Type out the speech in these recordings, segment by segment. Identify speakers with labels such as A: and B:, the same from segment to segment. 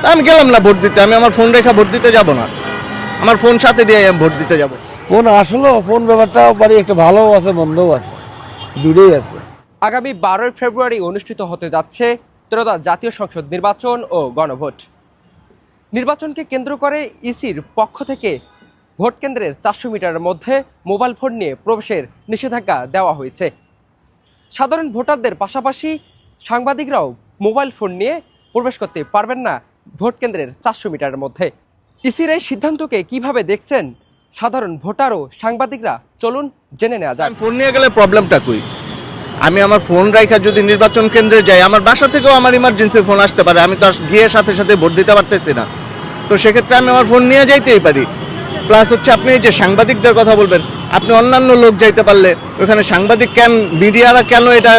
A: তা আমি গেলাম না ভোট দিতে, আমি আমার ফোন রেখা ভোট দিতে যাব না, আমার ফোন সাথে দিয়ে আমি ভোট দিতে যাব।
B: ফোন আসলে ফোন ব্যাপারটা বাড়ি একটা ভালো আছে মন্দও আছে, দুটোই আছে।
C: আগামী 12 ফেব্রুয়ারি অনুষ্ঠিত হতে যাচ্ছে ত্রয়োদশ জাতীয় সংসদ নির্বাচন ও গণভোট। নির্বাচনকে কেন্দ্র করে ইসির পক্ষ থেকে ভোট কেন্দ্রের 400 মিটারের মধ্যে মোবাইল ফোন নিয়ে প্রবেশের নিষেধাজ্ঞা দেওয়া হয়েছে। সাধারণ ভোটারদের পাশাপাশি সাংবাদিকরাও মোবাইল ফোন নিয়ে প্রবেশ করতে পারবেন না ভোট কেন্দ্রের 400 মিটারের মধ্যে। ইসির এই সিদ্ধান্তকে কিভাবে দেখছেন সাধারণ ভোটার ও সাংবাদিকরা, চলুন জেনে নেওয়া যাক।
A: ফোন নিয়ে গেলে প্রবলেমটা কই? আমি আমার ফোন রাখা যদি নির্বাচন কেন্দ্রে যাই, আমার বাসা থেকেও আমার ইমার্জেন্সি ফোন আসতে পারে, আমি তো গিয়ে সাথে সাথে ভোট দিতে পারতেছি না। তো সেক্ষেত্রে আমি আমার ফোন নিয়ে যাইতেই পারি। প্লাস হচ্ছে আপনি এই যে সাংবাদিকদের কথা বলবেন, আপনি অন্যান্য লোক যাইতে পারলে ওখানে সাংবাদিক মিডিয়ারা কেন এটা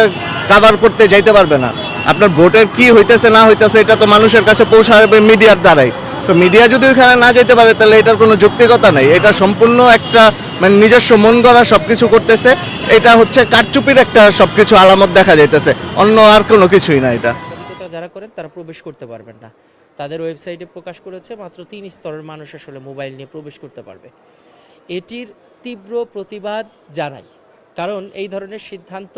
A: কাভার করতে যাইতে পারবে না? আপনার ভোটের কি হইতেছে না হইতেছে এটা তো মানুষের কাছে পৌঁছাবে মিডিয়ার দ্বারাই। তো মিডিয়া যদি ওইখানে না যেতে পারে তাহলে এটার কোনো যৌক্তিকতা নাই। এটা সম্পূর্ণ একটা মানে নিজস্ব মন গড়া সবকিছু করতেছে। এটা হচ্ছে কারচুপির একটা সবকিছু আলামত দেখা যাইতেছে, অন্য আর কোনো কিছুই না। এটা
D: যারা করেন তারা প্রবেশ করতে পারবেন না। তাদের ওয়েবসাইটে প্রকাশ করেছে মাত্র 3 স্তরের মানুষ আসলে মোবাইল নিয়ে প্রবেশ করতে পারবে। এটির তীব্র প্রতিবাদ জানাই, কারণ এই ধরনের সিদ্ধান্ত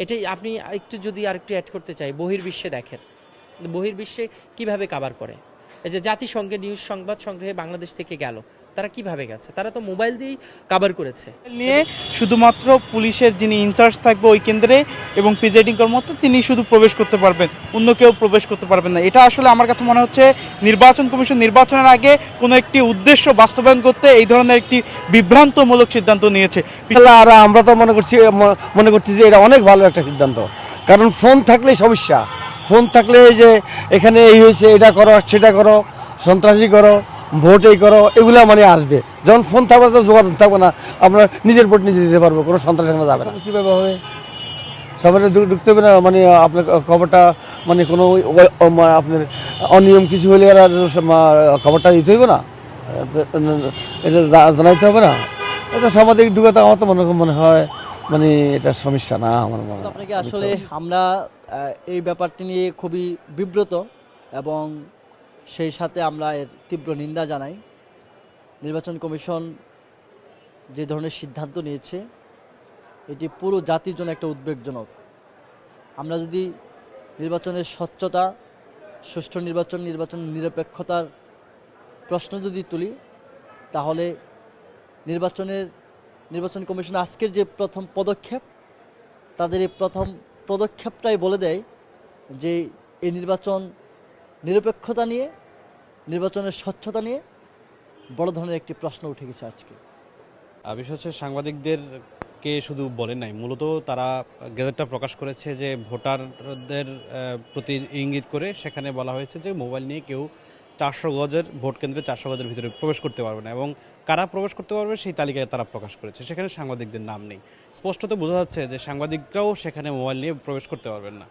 D: এটাই আপনি একটু যদি আরেকটু অ্যাড করতে চাই, বহির্বিশ্বে দেখেন বহির্বিশ্বে কিভাবে কাভার করে। এই যে জাতিসংঘে নিউজ সংবাদ সংগ্রহে বাংলাদেশ থেকে গেল, তারা কিভাবে গেছে? তারা তো মোবাইল দিয়েই কাভার করেছে।
E: নিয়ে শুধুমাত্র পুলিশের যিনি ইনচার্জ থাকবে ওই কেন্দ্রে এবং প্রিজাইডিং কর্মকর্তা তিনি শুধু প্রবেশ করতে পারবেন, অন্য কেউ প্রবেশ করতে পারবেন না। এটা আসলে আমার কাছে মনে হচ্ছে নির্বাচন কমিশন নির্বাচনের আগে কোনো একটি উদ্দেশ্য বাস্তবায়ন করতে এই ধরনের একটি বিভ্রান্তমূলক সিদ্ধান্ত নিয়েছে।
B: আর আমরা তো মনে করছি যে এটা অনেক ভালো একটা সিদ্ধান্ত, কারণ ফোন থাকলে সমস্যা। ফোন থাকলে যে এখানে এই হয়েছে, এটা করো সেটা করো, সন্ত্রাসী করো, ভোট এই করো, এগুলা মানে আসবে। যখন ফোন থাকবে তো যোগাযোগ থাকবে না, আমরা নিজের ভোট নিজে দিতে পারবো, কোনো সন্ত্রাস এখানে যাবে না। কীভাবে হবে? সবাই ঢুকতে হবে না, মানে আপনার খবরটা মানে কোনো আপনার অনিয়ম কিছু হলে আর খবরটা দিতে হইব না, এটা জানাইতে হবে না। এটা সাংবাদিক ঢুকাতে আমার তো মনে হয় মানে এটা সমস্যা না আমার মনে হয়।
F: আপনাকে আসলে আমরা এই ব্যাপারটি নিয়ে খুবই বিব্রত এবং সেই সাথে আমরা এর তীব্র নিন্দা জানাই। নির্বাচন কমিশন যে ধরনের সিদ্ধান্ত নিয়েছে এটি পুরো জাতির জন্য একটা উদ্বেগজনক। আমরা যদি নির্বাচনের স্বচ্ছতা, সুষ্ঠু নির্বাচন নিরপেক্ষতার প্রশ্ন যদি তুলি, তাহলে নির্বাচন কমিশন আজকের যে প্রথম পদক্ষেপ, তাদের এই প্রথম পদক্ষেপটাই বলে দেয় যে এই নির্বাচন নিরপেক্ষতা নিয়ে, নির্বাচনের স্বচ্ছতা নিয়ে বড় ধরনের একটি প্রশ্ন উঠে গেছে আজকে।
G: বিষয় হচ্ছে সাংবাদিকদেরকে শুধু বলেন নাই, মূলত তারা গেজেটটা প্রকাশ করেছে যে ভোটারদের প্রতি ইঙ্গিত করে সেখানে বলা হয়েছে যে মোবাইল নিয়ে কেউ 400 গজের ভোট কেন্দ্রে 400 গজের ভিতরে প্রবেশ করতে পারবে না, এবং কারা প্রবেশ করতে পারবে সেই তালিকায় তারা প্রকাশ করেছে। সেখানে সাংবাদিকদের নাম নেই। স্পষ্টত বোঝা যাচ্ছে যে সাংবাদিকরাও সেখানে মোবাইল নিয়ে প্রবেশ করতে পারবেন না।